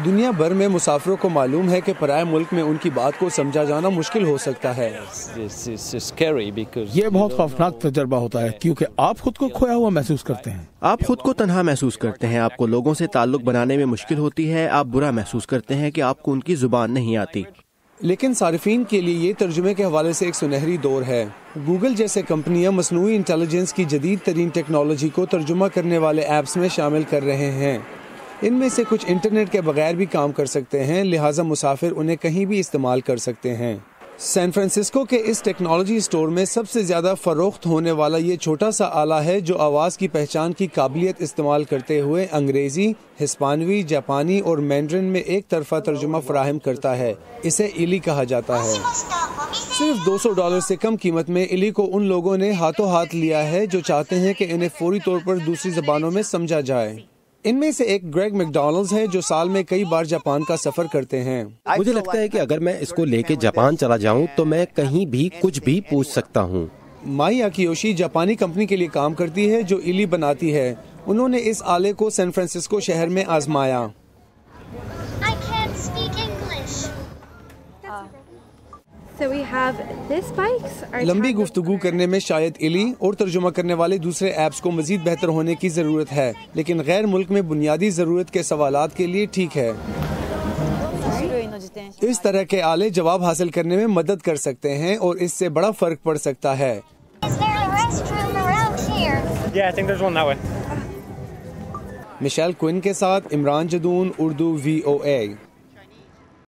دنیا بھر میں مسافروں کو معلوم ہے کہ پرائے ملک میں ان کی بات کو سمجھا جانا مشکل ہو سکتا ہے۔ یہ بہت خوفناک تجربہ ہوتا ہے کیونکہ آپ خود کو کھویا ہوا محسوس کرتے ہیں۔ آپ خود کو تنہا محسوس کرتے ہیں، آپ کو لوگوں سے تعلق بنانے میں مشکل ہوتی ہے، آپ برا محسوس کرتے ہیں کہ آپ کو ان کی زبان نہیں آتی۔ لیکن صارفین کے لیے یہ ترجمے کے حوالے سے ایک سنہری دور ہے۔ گوگل جیسے کمپنیاں مصنوعی انٹیلیجنس کی جدید ترین ٹیکنالوجی کو ترجمہ کرنے والے ایپس میں شامل کر رہے ہیں۔ ان میں سے کچھ انٹرنیٹ کے بغیر بھی کام کر سکتے ہیں، لہٰذا مسافر انہیں کہیں بھی استعمال کر سکتے ہیں۔ سین فرانسسکو کے اس ٹیکنالوجی اسٹور میں سب سے زیادہ فروخت ہونے والا یہ چھوٹا سا آلہ ہے جو آواز کی پہچان کی قابلیت استعمال کرتے ہوئے انگریزی، ہسپانوی، جاپانی اور مینڈرن میں ایک طرفہ ترجمہ فراہم کرتا ہے۔ اسے ایلی کہا جاتا ہے۔ صرف $200 سے کم قیمت میں ایلی کو ان لوگوں نے ہاتھوں ہاتھ لیا ہے جو چاہتے ہیں کہ انہیں فوری طور پر دوسری زبانوں میں سمجھا جائے۔ ان میں سے ایک گریگ میک ڈونلڈز ہے جو سال میں کئی بار جاپان کا سفر کرتے ہیں۔ مجھے لگتا ہے کہ اگر میں اس کو لے کے جاپان چلا جاؤں تو میں کہیں بھی کچھ بھی پوچھ سکتا ہوں۔ مائی آکیوشی جاپانی کمپنی کے لیے کام کرتی ہے جو ایلی بناتی ہے۔ انہوں نے اس آلے کو سین فرانسسکو شہر میں آزمایا۔ لمبی گفتگو کرنے میں شاید ایلی اور ترجمہ کرنے والے دوسرے ایپس کو مزید بہتر ہونے کی ضرورت ہے، لیکن غیر ملک میں بنیادی ضرورت کے سوالات کے لیے ٹھیک ہے۔ اس طرح کے آلے جواب حاصل کرنے میں مدد کر سکتے ہیں اور اس سے بڑا فرق پڑ سکتا ہے۔ مشیل کوئن کے ساتھ عمران جدون، اردو VOA۔